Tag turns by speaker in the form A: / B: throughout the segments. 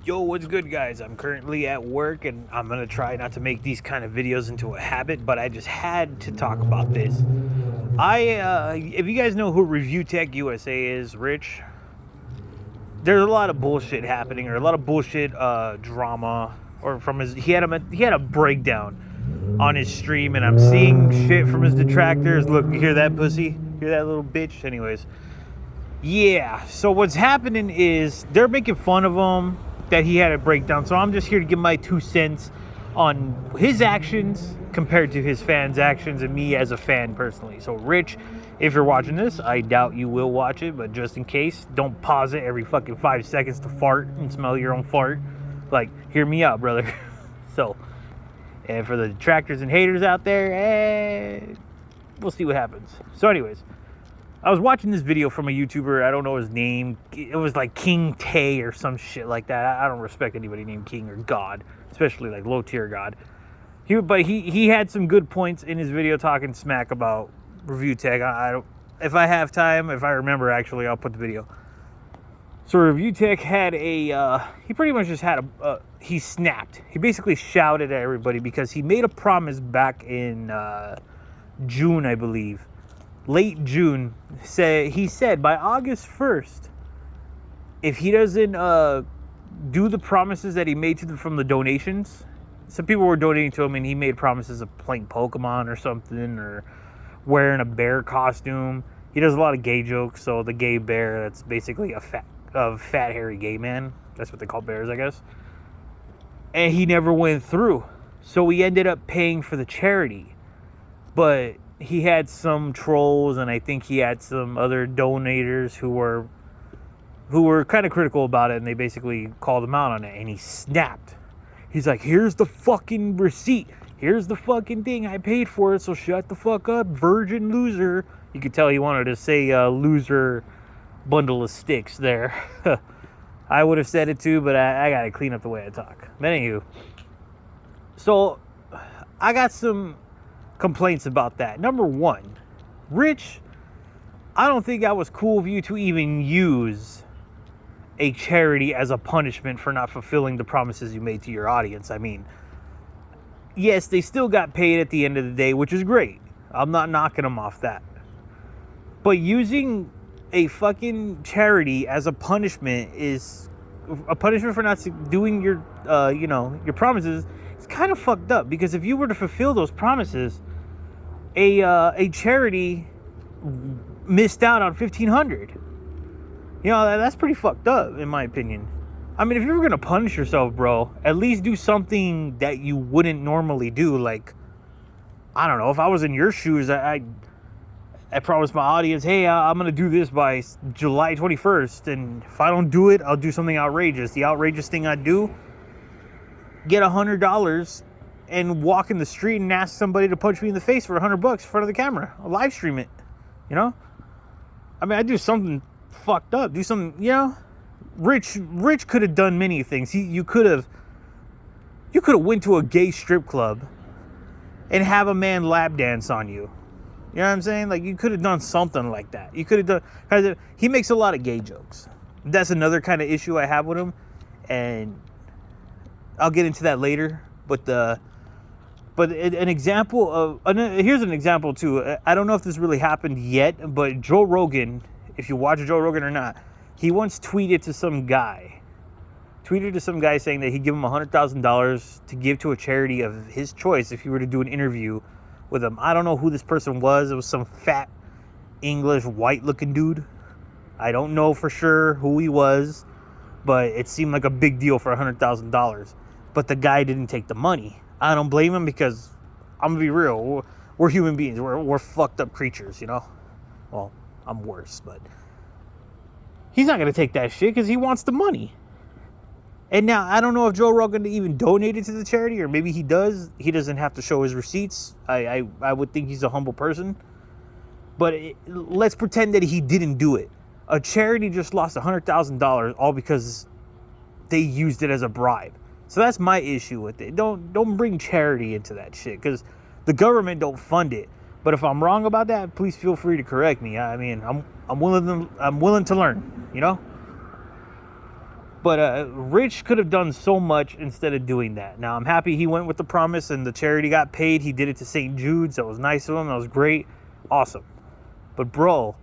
A: Yo, what's good, guys? I'm currently at work and I'm gonna try not to make these kind of videos into a habit, but I just had to talk about this. If you guys know who Review Tech USA is, Rich, there's a lot of bullshit happening, or a lot of bullshit drama, or from he had a breakdown on his stream, and I'm seeing shit from his detractors. Look, you hear that pussy? Hear that little bitch? Anyways, yeah. So what's happening is they're making fun of him that he had a breakdown. So I'm just here to give my 2 cents on his actions compared to his fans' actions and me as a fan personally. So Rich, if you're watching this, I doubt you will watch it, but just in case, don't pause it every fucking 5 seconds to fart and smell your own fart. Like, hear me out, brother. So, and for the detractors and haters out there, we'll see what happens. So anyways, I was watching this video from a YouTuber, I don't know his name. It was like King Tay or some shit like that. I don't respect anybody named King or God, especially like low tier God. But he had some good points in his video talking smack about Review Tech. If I have time, if I remember actually, I'll put the video. So Review Tech had he pretty much just had he snapped. He basically shouted at everybody because he made a promise back in June, I believe. Late June, he said by August 1st, if he doesn't do the promises that he made to them from the donations, some people were donating to him and he made promises of playing Pokemon or something, or wearing a bear costume. He does a lot of gay jokes, so the gay bear, that's basically a fat hairy gay man. That's what they call bears, I guess. And he never went through. So he ended up paying for the charity. But he had some trolls, and I think he had some other donators who were kind of critical about it, and they basically called him out on it, and he snapped. He's like, here's the fucking receipt. Here's the fucking thing. I paid for it, so shut the fuck up, virgin loser. You could tell he wanted to say loser bundle of sticks there. I would have said it too, but I got to clean up the way I talk. But anywho, so I got some complaints about that. Number one, Rich, I don't think that was cool of you to even use a charity as a punishment for not fulfilling the promises you made to your audience. I mean, yes, they still got paid at the end of the day, which is great. I'm not knocking them off that. But using a fucking charity as a punishment is a punishment for not doing your your promises. It's kind of fucked up, because if you were to fulfill those promises, a charity missed out on $1,500. You know, that's pretty fucked up, in my opinion. I mean, if you were gonna punish yourself, bro, at least do something that you wouldn't normally do. Like, I don't know, if I was in your shoes, I promised my audience, hey, I'm gonna do this by July 21st, and if I don't do it, I'll do something outrageous. The outrageous thing I'd do, get $100 and walk in the street and ask somebody to punch me in the face for $100 in front of the camera. I'll live stream it, you know? I mean, I'd do something fucked up, do something, you know? Rich could have done many things. You could have went to a gay strip club and have a man lap dance on you. You know what I'm saying? Like, you could have done something like that. You could have done, because he makes a lot of gay jokes. That's another kind of issue I have with him, and I'll get into that later. But an example of, here's an example too. I don't know if this really happened yet, but Joe Rogan, if you watch Joe Rogan or not, he once tweeted to some guy saying that he'd give him $100,000 to give to a charity of his choice if he were to do an interview with him. I don't know who this person was. It was some fat English white looking dude. I don't know for sure who he was, but it seemed like a big deal for $100,000. But the guy didn't take the money. I don't blame him, because I'm gonna be real. We're human beings. We're fucked up creatures, you know? Well, I'm worse, but he's not gonna take that shit because he wants the money. And now, I don't know if Joe Rogan even donated to the charity, or maybe he does. He doesn't have to show his receipts. I would think he's a humble person. But let's pretend that he didn't do it. A charity just lost $100,000 all because they used it as a bribe. So that's my issue with it. Don't bring charity into that shit, because the government don't fund it. But if I'm wrong about that, please feel free to correct me. I mean, I'm willing to learn, you know? But Rich could have done so much instead of doing that. Now, I'm happy he went with the promise and the charity got paid. He did it to St. Jude's. That was nice of him. That was great. Awesome. But, bro,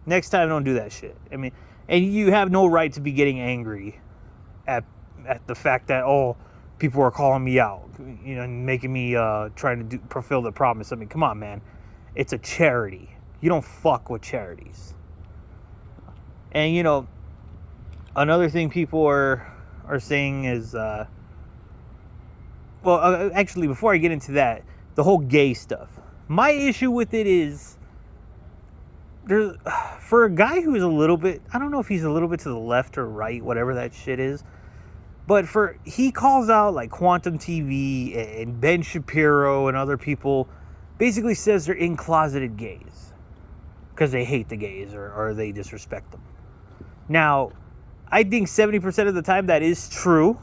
A: next time don't do that shit. I mean, and you have no right to be getting angry at the fact that, oh, people are calling me out, you know, and making me trying to fulfill the promise. I mean, come on, man. It's a charity. You don't fuck with charities. And, you know, another thing people are saying is, actually, before I get into that, the whole gay stuff. My issue with it is, for a guy who is a little bit, I don't know if he's a little bit to the left or right, whatever that shit is, but he calls out like Quantum TV and Ben Shapiro and other people, basically says they're in-closeted gays because they hate the gays or they disrespect them. Now, I think 70% of the time that is true.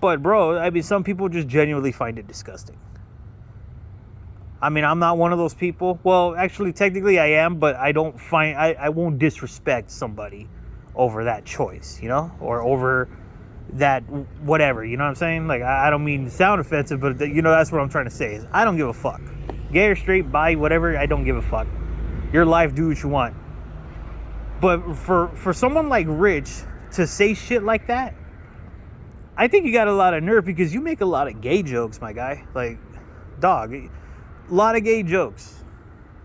A: But, bro, I mean, some people just genuinely find it disgusting. I mean, I'm not one of those people. Well, actually, technically I am, but I won't disrespect somebody over that choice, you know? Or over that whatever, you know what I'm saying? Like, I don't mean to sound offensive, but, you know, that's what I'm trying to say is I don't give a fuck. Gay or straight, bi, whatever, I don't give a fuck. Your life, do what you want. But for someone like Rich to say shit like that, I think you got a lot of nerve because you make a lot of gay jokes, my guy. Like, dog, a lot of gay jokes.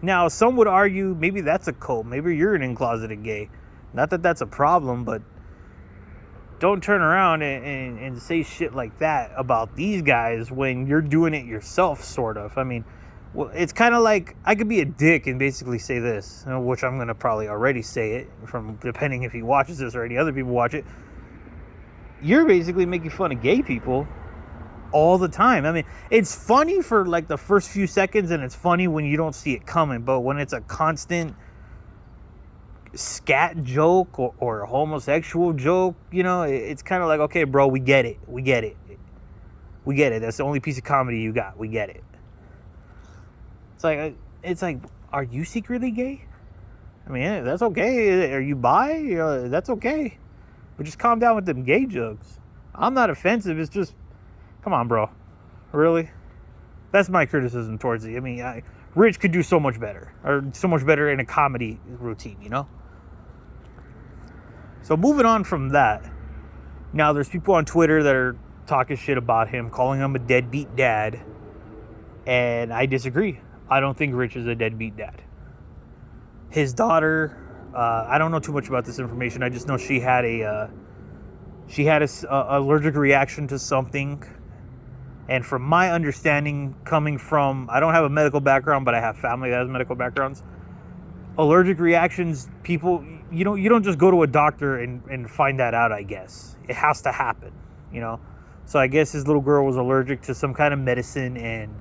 A: Now, some would argue maybe that's a cult. Maybe you're an in-closeted gay. Not that that's a problem, but don't turn around and say shit like that about these guys when you're doing it yourself, sort of. I mean, well, it's kind of like I could be a dick and basically say this, which I'm going to probably already say it, from depending if he watches this or any other people watch it. You're basically making fun of gay people all the time. I mean, it's funny for like the first few seconds and it's funny when you don't see it coming. But when it's a constant scat joke or a homosexual joke, you know, it's kind of like, okay, bro, we get it. We get it. We get it. That's the only piece of comedy you got. We get it. It's like, are you secretly gay? I mean, that's okay. Are you bi? That's okay. But just calm down with them gay jokes. I'm not offensive. It's just, come on, bro. Really? That's my criticism towards it. I mean, Rich could do so much better. Or so much better in a comedy routine, you know? So moving on from that. Now, there's people on Twitter that are talking shit about him, calling him a deadbeat dad. And I disagree. I don't think Rich is a deadbeat dad. His daughter, I don't know too much about this information. I just know she had a allergic reaction to something. And from my understanding, coming from, I don't have a medical background, but I have family that has medical backgrounds. Allergic reactions, people, you don't just go to a doctor and find that out, I guess. It has to happen, you know. So I guess his little girl was allergic to some kind of medicine and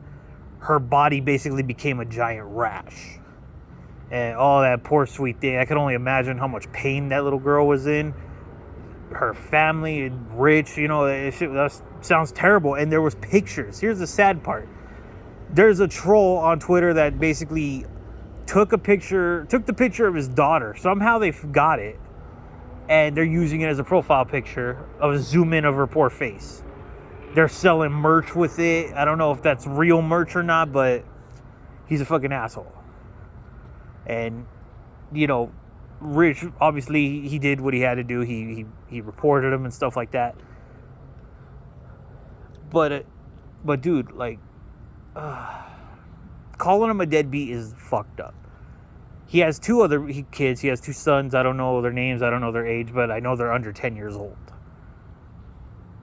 A: her body basically became a giant rash. And oh, that poor sweet thing. I can only imagine how much pain that little girl was in. Her family, Rich, you know, that sounds terrible. And there was pictures. Here's the sad part. There's a troll on Twitter that basically took the picture of his daughter. Somehow they got it. And they're using it as a profile picture of a zoom in of her poor face. They're selling merch with it. I don't know if that's real merch or not, but he's a fucking asshole. And, you know, Rich, obviously, he did what he had to do. He reported him and stuff like that. But dude, like, calling him a deadbeat is fucked up. He has two other kids. He has two sons. I don't know their names. I don't know their age, but I know they're under 10 years old.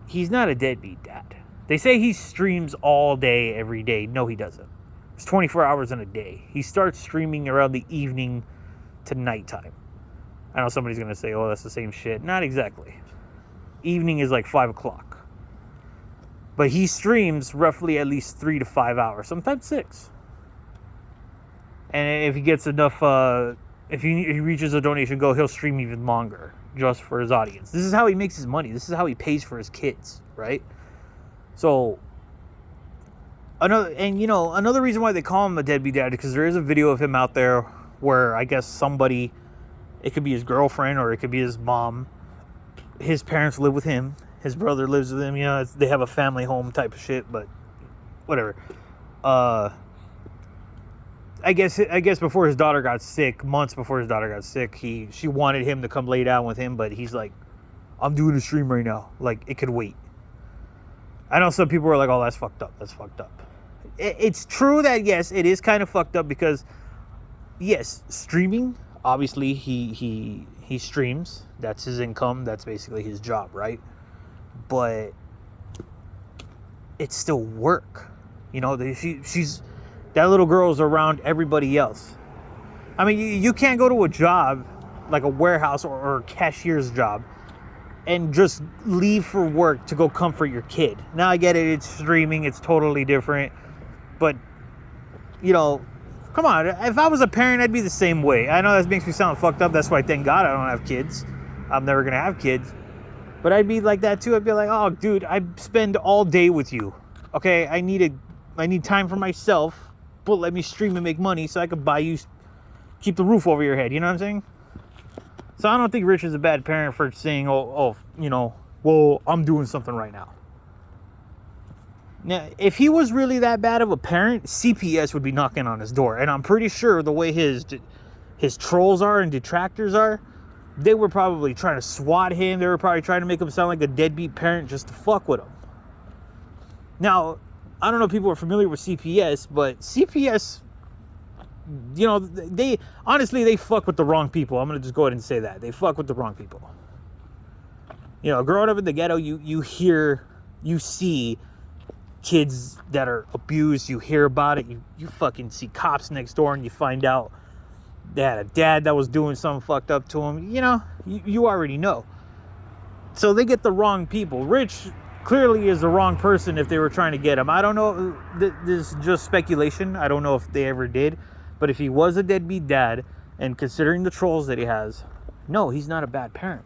A: He's not a deadbeat dad. They say he streams all day, every day. No, he doesn't. It's 24 hours in a day. He starts streaming around the evening to nighttime. I know somebody's going to say, oh, that's the same shit. Not exactly. Evening is like 5 o'clock. But he streams roughly at least 3 to 5 hours, sometimes 6. And if he gets enough, if he reaches a donation goal, he'll stream even longer just for his audience. This is how he makes his money. This is how he pays for his kids, right? So, another reason why they call him a deadbeat dad, because there is a video of him out there where I guess somebody, it could be his girlfriend or it could be his mom, his parents live with him. His brother lives with him. You know, they have a family home type of shit, but whatever. I guess before his daughter got sick, months before his daughter got sick, she wanted him to come lay down with him, but he's like, I'm doing a stream right now. Like, it could wait. I know some people are like, oh, that's fucked up. That's fucked up. It's true that, yes, it is kind of fucked up because, yes, streaming, obviously, he streams. That's his income. That's basically his job, right? But it's still work. You know, she's... That little girl's around everybody else. I mean, you can't go to a job, like a warehouse or a cashier's job, and just leave for work to go comfort your kid. Now, I get it. It's streaming. It's totally different. But, you know, come on. If I was a parent, I'd be the same way. I know that makes me sound fucked up. That's why, thank God, I don't have kids. I'm never going to have kids. But I'd be like that, too. I'd be like, oh, dude, I spend all day with you. Okay, I need time for myself. But let me stream and make money so I could buy you, keep the roof over your head. You know what I'm saying? So I don't think Rich is a bad parent for saying, oh, you know, well, I'm doing something right now. Now, if he was really that bad of a parent, CPS would be knocking on his door. And I'm pretty sure the way his trolls are and detractors are, they were probably trying to swat him. They were probably trying to make him sound like a deadbeat parent just to fuck with him. Now, I don't know if people are familiar with CPS, but CPS, you know, they fuck with the wrong people. I'm going to just go ahead and say that. They fuck with the wrong people. You know, growing up in the ghetto, you see kids that are abused. You hear about it. You fucking see cops next door and you find out they had a dad that was doing something fucked up to him. You know, you already know. So they get the wrong people. Rich clearly is the wrong person if they were trying to get him. I don't know. This is just speculation. I don't know if they ever did. But if he was a deadbeat dad, and considering the trolls that he has, no, he's not a bad parent.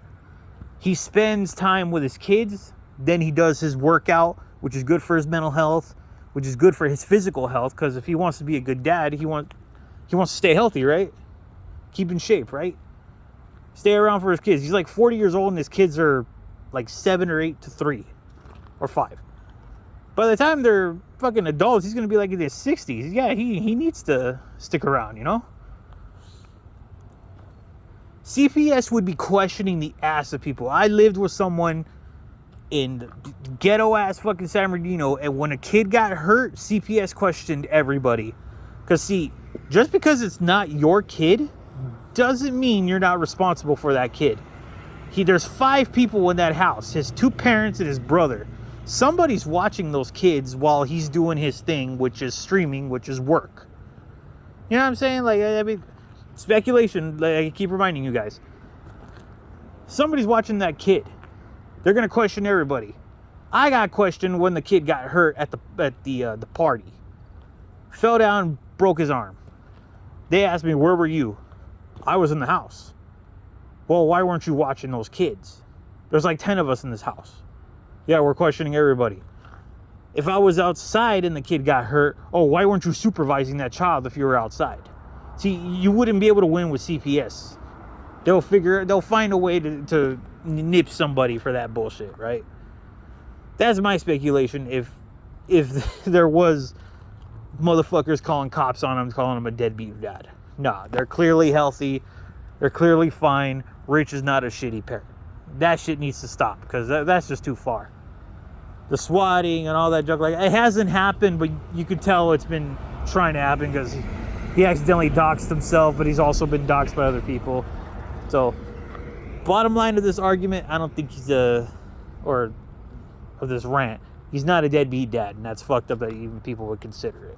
A: He spends time with his kids. Then he does his workout, which is good for his mental health, which is good for his physical health. Because if he wants to be a good dad, he wants to stay healthy, right? Keep in shape, right? Stay around for his kids. He's like 40 years old, and his kids are like 7 or 8 to 3. Or 5. By the time they're fucking adults, he's gonna be like in his 60s. Yeah, he needs to stick around, you know? CPS would be questioning the ass of people. I lived with someone in ghetto ass fucking San Bernardino, and when a kid got hurt, CPS questioned everybody. Because see, just because it's not your kid doesn't mean you're not responsible for that kid. There's 5 people in that house, his 2 parents and his brother. Somebody's watching those kids while he's doing his thing, which is streaming, which is work. You know what I'm saying? Like, I mean, speculation, like I keep reminding you guys. Somebody's watching that kid. They're going to question everybody. I got questioned when the kid got hurt at the party. Fell down, broke his arm. They asked me, where were you? I was in the house. Well, why weren't you watching those kids? There's like 10 of us in this house. Yeah, we're questioning everybody. If I was outside and the kid got hurt, oh, why weren't you supervising that child if you were outside? See, you wouldn't be able to win with CPS. They'll find a way to nip somebody for that bullshit, right? That's my speculation. If there was motherfuckers calling cops on him, calling him a deadbeat dad. Nah, they're clearly healthy. They're clearly fine. Rich is not a shitty parent. That shit needs to stop because that's just too far. The swatting and all that junk, like, it hasn't happened, but you could tell it's been trying to happen because he accidentally doxed himself, but he's also been doxed by other people. So, bottom line of this argument, I don't think or of this rant, he's not a deadbeat dad, and that's fucked up that even people would consider it.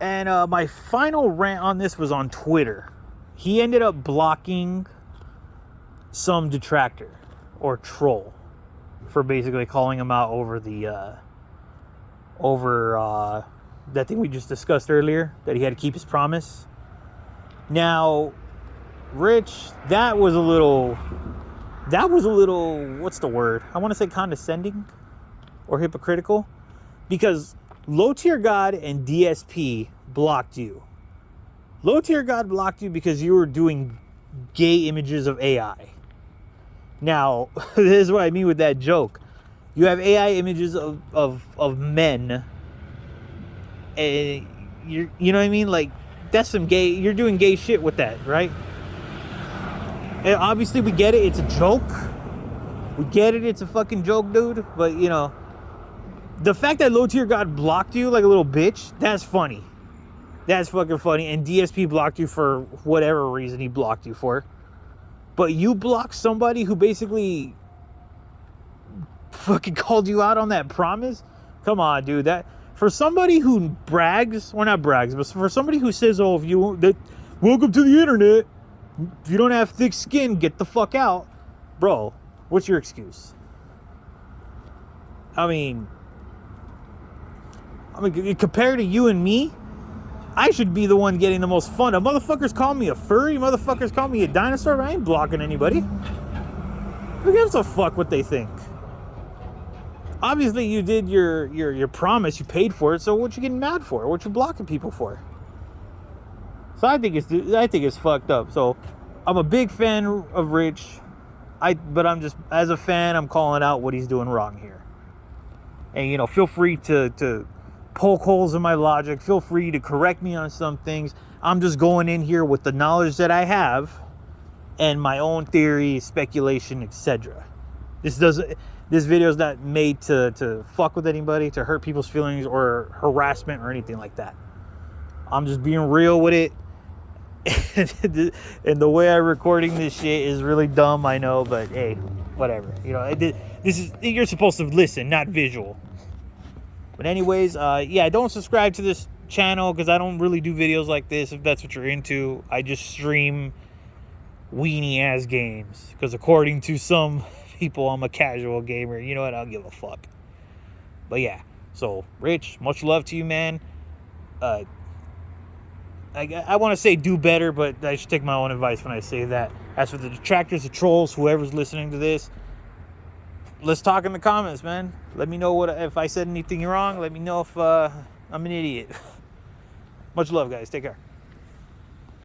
A: And my final rant on this was on Twitter. He ended up blocking some detractor or troll for basically calling him out over that thing we just discussed earlier, that he had to keep his promise. Now, Rich, that was a little, what's the word? I want to say condescending or hypocritical, because Low Tier God and DSP blocked you. Low Tier God blocked you because you were doing gay images of AI. Now, this is what I mean with that joke. You have AI images of men, and you know what I mean? Like, that's some gay, you're doing gay shit with that, right? And obviously we get it, it's a joke. We get it, it's a fucking joke, dude. But, you know, the fact that Low Tier God blocked you like a little bitch, that's funny. That's fucking funny. And DSP blocked you for whatever reason he blocked you for. But you blocked somebody who basically fucking called you out on that promise? Come on, dude. That, for somebody who brags, or not brags, but for somebody who says, oh, if you that, welcome to the internet, if you don't have thick skin, get the fuck out. Bro, what's your excuse? I mean, compared to you and me, I should be the one getting the most fun. Motherfuckers call me a furry, motherfuckers call me a dinosaur, but I ain't blocking anybody. Who gives a fuck what they think? Obviously, you did your promise, you paid for it, so what you getting mad for? What you blocking people for? So I think it's fucked up. So I'm a big fan of Rich, but I'm just, as a fan, I'm calling out what he's doing wrong here. And, you know, feel free to poke holes in my logic. Feel free to correct me on some things. I'm just going in here with the knowledge that I have and my own theory, speculation, etc. This video is not made to fuck with anybody, to hurt people's feelings or harassment or anything like that. I'm just being real with it. And the way I'm recording this shit is really dumb, I know, but hey, whatever. You know, this is, you're supposed to listen, not visual. But anyways, yeah, don't subscribe to this channel because I don't really do videos like this if that's what you're into. I just stream weenie ass games because according to some people, I'm a casual gamer. You know what? I don't give a fuck. But yeah, so Rich, much love to you, man. I want to say do better, but I should take my own advice when I say that. As for the detractors, the trolls, whoever's listening to this, let's talk in the comments, man. Let me know if I said anything wrong. Let me know if I'm an idiot. Much love, guys. Take care.